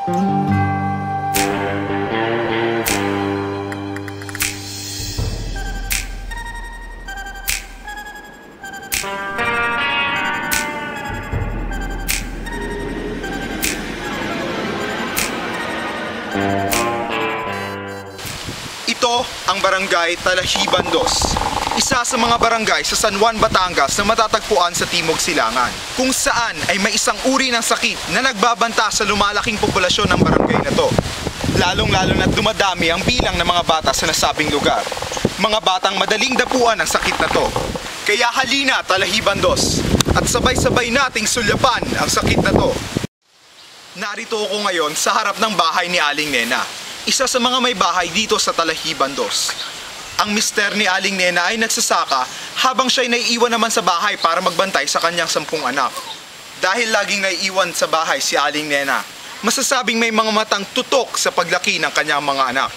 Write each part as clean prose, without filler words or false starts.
Ito ang barangay Talahiban 2, isa sa mga barangay sa San Juan, Batangas na matatagpuan sa Timog Silangan, kung saan ay may isang uri ng sakit na nagbabanta sa lumalaking populasyon ng barangay na to. Lalong-lalo na't dumadami ang bilang ng mga bata sa nasabing lugar. Mga batang madaling dapuan ang sakit na to. Kaya halina Talahiban 2 at sabay-sabay nating sulyapan ang sakit na to. Narito ako ngayon sa harap ng bahay ni Aling Nena, isa sa mga may bahay dito sa Talahiban 2. Ang mister ni Aling Nena ay nagsasaka habang siya'y naiiwan naman sa bahay para magbantay sa kanyang 10 anak. Dahil laging naiiwan sa bahay si Aling Nena, masasabing may mga matang tutok sa paglaki ng kanyang mga anak.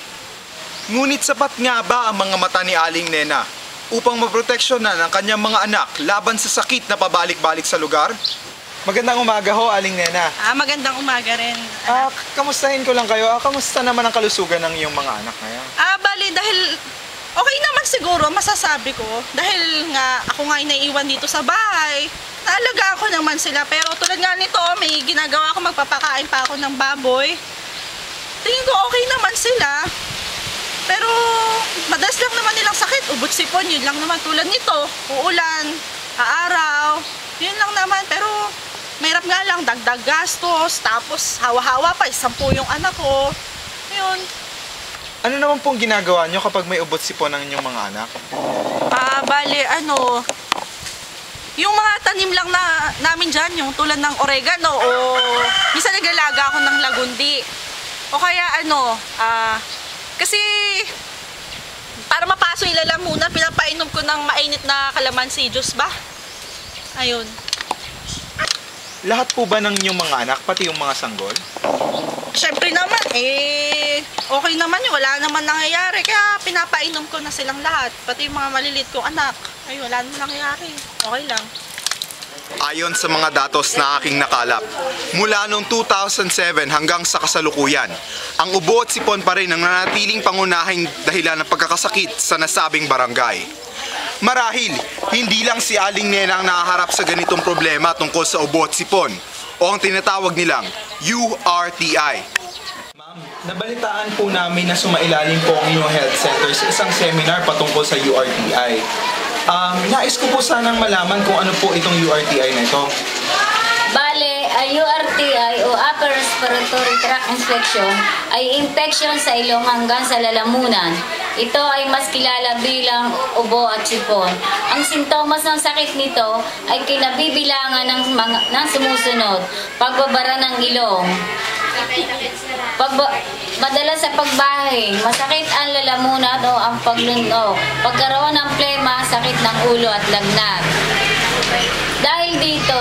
Ngunit sapat nga ba ang mga mata ni Aling Nena upang maproteksyonan ang kanyang mga anak laban sa sakit na pabalik-balik sa lugar? Magandang umaga ho, Aling Nena. Magandang umaga rin. Kamustahin ko lang kayo. Kamusta naman ang kalusugan ng iyong mga anak ngayon? Bali, dahil okay naman siguro, masasabi ko. Dahil nga, ako nga naiiwan dito sa bahay. Naalaga ako naman sila. Pero tulad nga nito, may ginagawa ako, magpapakain pa ako ng baboy. Tingin ko okay naman sila. Pero, madalas lang naman nilang sakit. Ubot sipon, yun lang naman. Tulad nito, uulan, aaraw. Yun lang naman. Pero, mahirap nga lang, dagdag gastos, tapos hawa-hawa pa, 10 yung anak ko. Yun. Ano naman pong ginagawa nyo kapag may ubot sipon ng inyong mga anak? Bale, yung mga tanim lang na namin dyan, yung tulad ng oregano o minsan nagalaga ako ng lagundi. O kaya kasi para mapaso yung lalamunan, pinapainom ko ng mainit na kalamansi juice ba? Ayun. Lahat po ba ng inyong mga anak, pati yung mga sanggol? Siyempre naman, okay naman yun. Wala naman nangyayari. Kaya pinapainom ko na silang lahat. Pati yung mga maliliit kong anak. Ay, wala naman nangyayari. Okay lang. Ayon sa mga datos na aking nakalap, mula noong 2007 hanggang sa kasalukuyan, ang ubo at sipon pa rin ang nanatiling pangunahing dahilan ng pagkakasakit sa nasabing barangay. Marahil, hindi lang si Aling Nena ang nakaharap sa ganitong problema tungkol sa ubo at sipon o ang tinatawag nilang URTI. Ma'am, nabalitaan po namin na sumailalim po ang inyong health center sa isang seminar patungkol sa URTI. Nais ko po sanang malaman kung ano po itong URTI na ito. Bale, ang URTI o Upper Respiratory Tract Infection ay infection sa ilong hanggang sa lalamunan. Ito ay mas kilala bilang ubo at sipon. Ang sintomas ng sakit nito ay kinabibilangan ng sumusunod: pagbabara ng ilong, madalas sa pagbahay, masakit ang lalamunan o ang paglunog, pagkaroon ng plema, sakit ng ulo at lagnat. Dahil dito,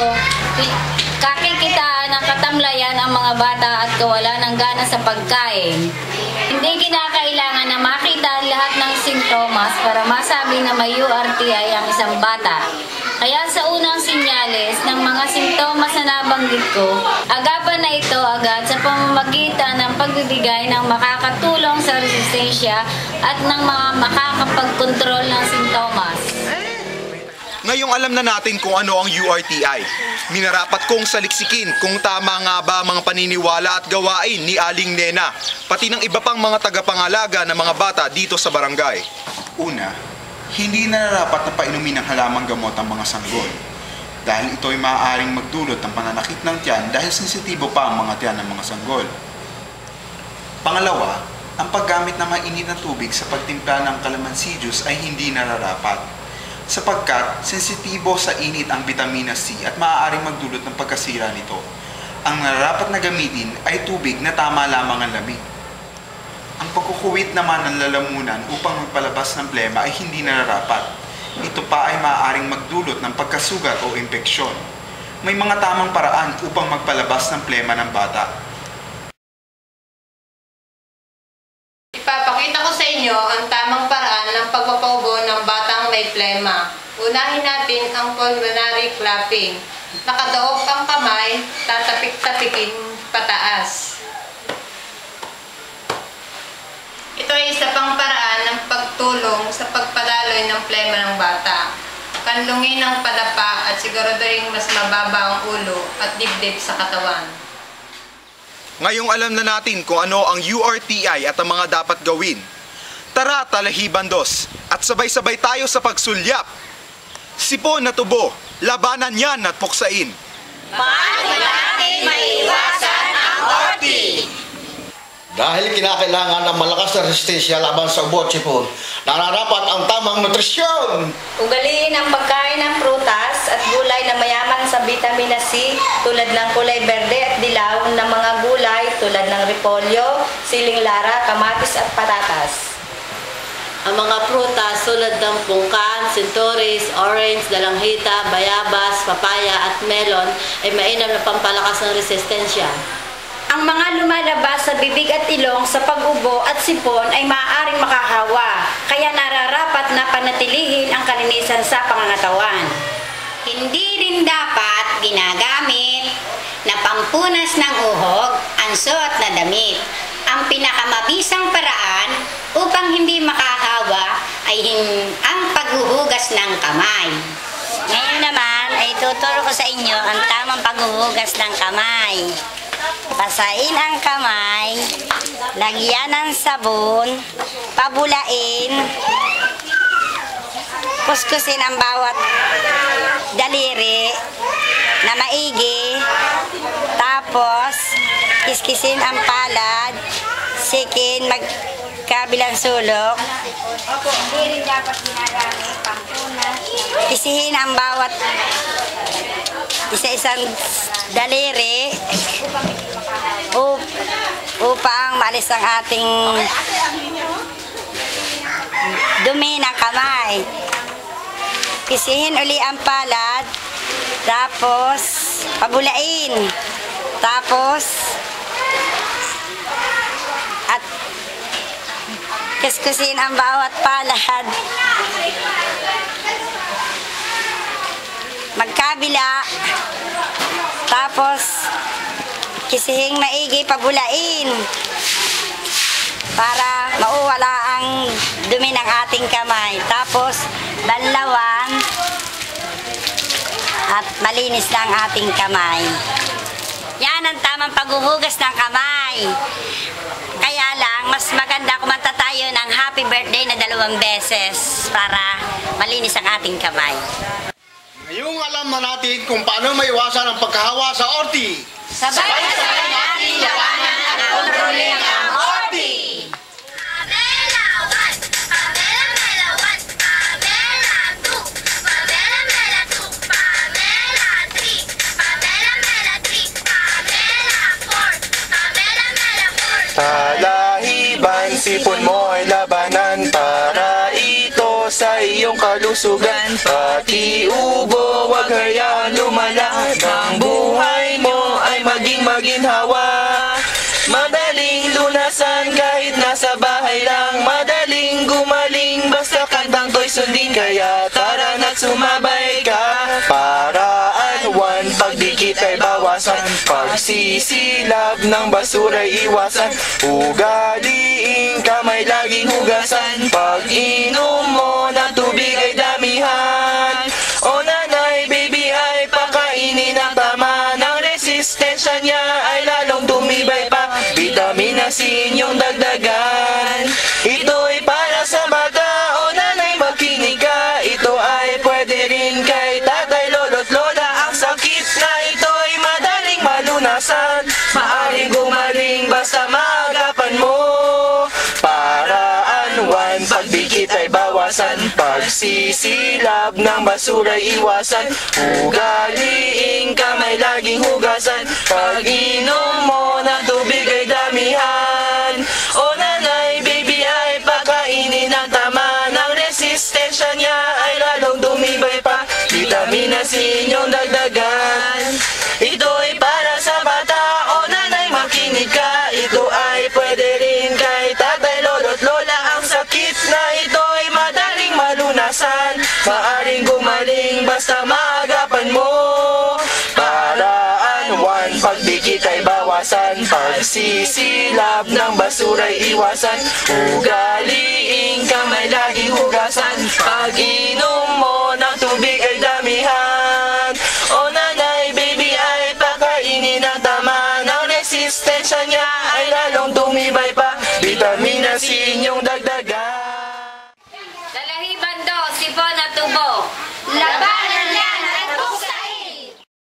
kakikitaan ng katamlayan ang mga bata at kawalan ng gana sa pagkain. Hindi kinakailangan na makita ang lahat ng sintomas para masabi na may URTI ang isang bata. Kaya sa unang sinyales ng mga sintomas na nabanggit ko, agapan na ito agad sa pamamagitan ng pagbibigay ng makakatulong sa resistensya at ng mga makakapagkontrol ng sintomas. Ngayong alam na natin kung ano ang URTI, minarapat kong saliksikin kung tama nga ba ang mga paniniwala at gawain ni Aling Nena, pati ng iba pang mga tagapangalaga ng mga bata dito sa barangay. Una, hindi nararapat na painumin ng halamang gamot ang mga sanggol, dahil ito ay maaaring magdulot ng pananakit ng tiyan dahil sensitibo pa ang mga tiyan ng mga sanggol. Pangalawa, ang paggamit ng mainit na tubig sa pagtimpla ng calamansi juice ay hindi nararapat, sapagkat sensitibo sa init ang vitamina C at maaaring magdulot ng pagkasira nito. Ang nararapat na gamitin ay tubig na tama lamang ang lamig. Ang pagkukuwit naman ng lalamunan upang magpalabas ng plema ay hindi nararapat. Ito pa ay maaaring magdulot ng pagkasugat o impeksyon. May mga tamang paraan upang magpalabas ng plema ng bata. Ipapakita ko sa inyo ang tamang paraan ng pagpapaubo ng batang may plema. Unahin natin ang pulmonary clapping. Nakadaob ang kamay, tatapik-tapikin pataas. isa pang paraan ng pagtulong sa pagpadaloy ng plema ng bata. Kanlungin ng padapa at siguraduhin mas mababa ang ulo at dibdib sa katawan. Ngayong alam na natin kung ano ang URTI at ang mga dapat gawin. Tara, Talahiban 2 at sabay-sabay tayo sa pagsulyap. Sipon na tubo, labanan yan at puksain. Paano natin maiwasan ang ORTI? Dahil kinakailangan ng malakas na resistensya laban sa ubo at sipon, nararapat ang tamang nutrisyon. Ugaliin ang pagkain ng prutas at gulay na mayaman sa vitamina C tulad ng kulay berde at dilaw ng mga gulay tulad ng repolyo, siling lara, kamatis at patatas. Ang mga prutas tulad ng pungkan, sinturis, orange, dalanghita, bayabas, papaya at melon ay mainam na pampalakas ng resistensya. Ang mga lumalabas sa bibig at ilong sa pag-ubo at sipon ay maaaring makahawa, kaya nararapat na panatilihin ang kalinisan sa pangangatawan. Hindi rin dapat ginagamit na pampunas ng uhog ang suot na damit. Ang pinakamabisang paraan upang hindi makahawa ay ang paghuhugas ng kamay. Ngayon naman ay tuturo ko sa inyo ang tamang paghuhugas ng kamay. Basahin ang kamay, lagyan ng sabon, pabulain, kuskusin ang bawat daliri na maigi, tapos kiskisin ang palad, sikin magkabilang sulok. Hindi rin dapat ginagamit pampunas. Isihin ang bawat isa-isang daliri upang maalis ang ating dumi ng kamay. Pisihin uli ang palad, tapos pabulain, tapos at kuskusin ang bawat palad magkabila, tapos kisihing maigi pabulain para mauwala ang dumi ng ating kamay. Tapos banlawan at malinis na ang ating kamay. Yan ang tamang paghuhugas ng kamay. Kaya lang, mas maganda kumanta tayo ng happy birthday na 2 beses para malinis ang ating kamay. Ngayong alam na natin kung paano maiwasan ang pagkahawa sa ORTI. Sabay-sabay natin labanan at kontrolin ang ORTI! Pamela 1, Pamela Mela 1, Pamela 2, Pamela Mela 2, Pamela 3, Pamela Mela 3, Pamela 4, Pamela Mela 4. Talahiban, sipon mo ay labanan para ito sa iyong kalusugan. Pati ubo, wag hayaan lumala. Ang buhay mo ay maging maginhawa. Madaling lunasan kahit nasa bahay lang. Madaling gumaling basta kantang to'y sundin. Kaya tara na't sumabay ka. Paraan 1, pagdikit ay bawasan. Pagsisilab ng basura'y iwasan. Ugaliing kamay laging hugasan. Pag-inom mo ng tubig ay damihan. O nanay, baby ay pakainin ng tama. Ng resistensya niya ay lalong tumibay pa. Vitamina C inyong dagdagan. Ito'y para sa bata. O nanay, makinig ka. Ito ay pwede rin kay tatay, lolo't lola. Ang sakit na ito'y madaling malunasan. Maaring gumaling basta maagapan mo. Paraan 1, pagdikit ay bawasan. Pagsisilab ng basura'y iwasan. Ugaliing kamay laging hugasan. Pag-inom mo ng tubig ay damihan. O nanay, baby ay pakainin ng tama. Ng resistensya niya ay lalong dumibay pa. Vitamina C inyong dagdagan. Ito'y para sa bata. O nanay, makinig ka. Ito ay pwede rin kay tatay, lolo't lola. Ang sakit na ito'y madaling malunasan. Maaring gumaling basta maagapan mo. Paraan 1, pagdikit ay bawasan. Pagsisilab ng basura'y iwasan. Ugat inyong dagdag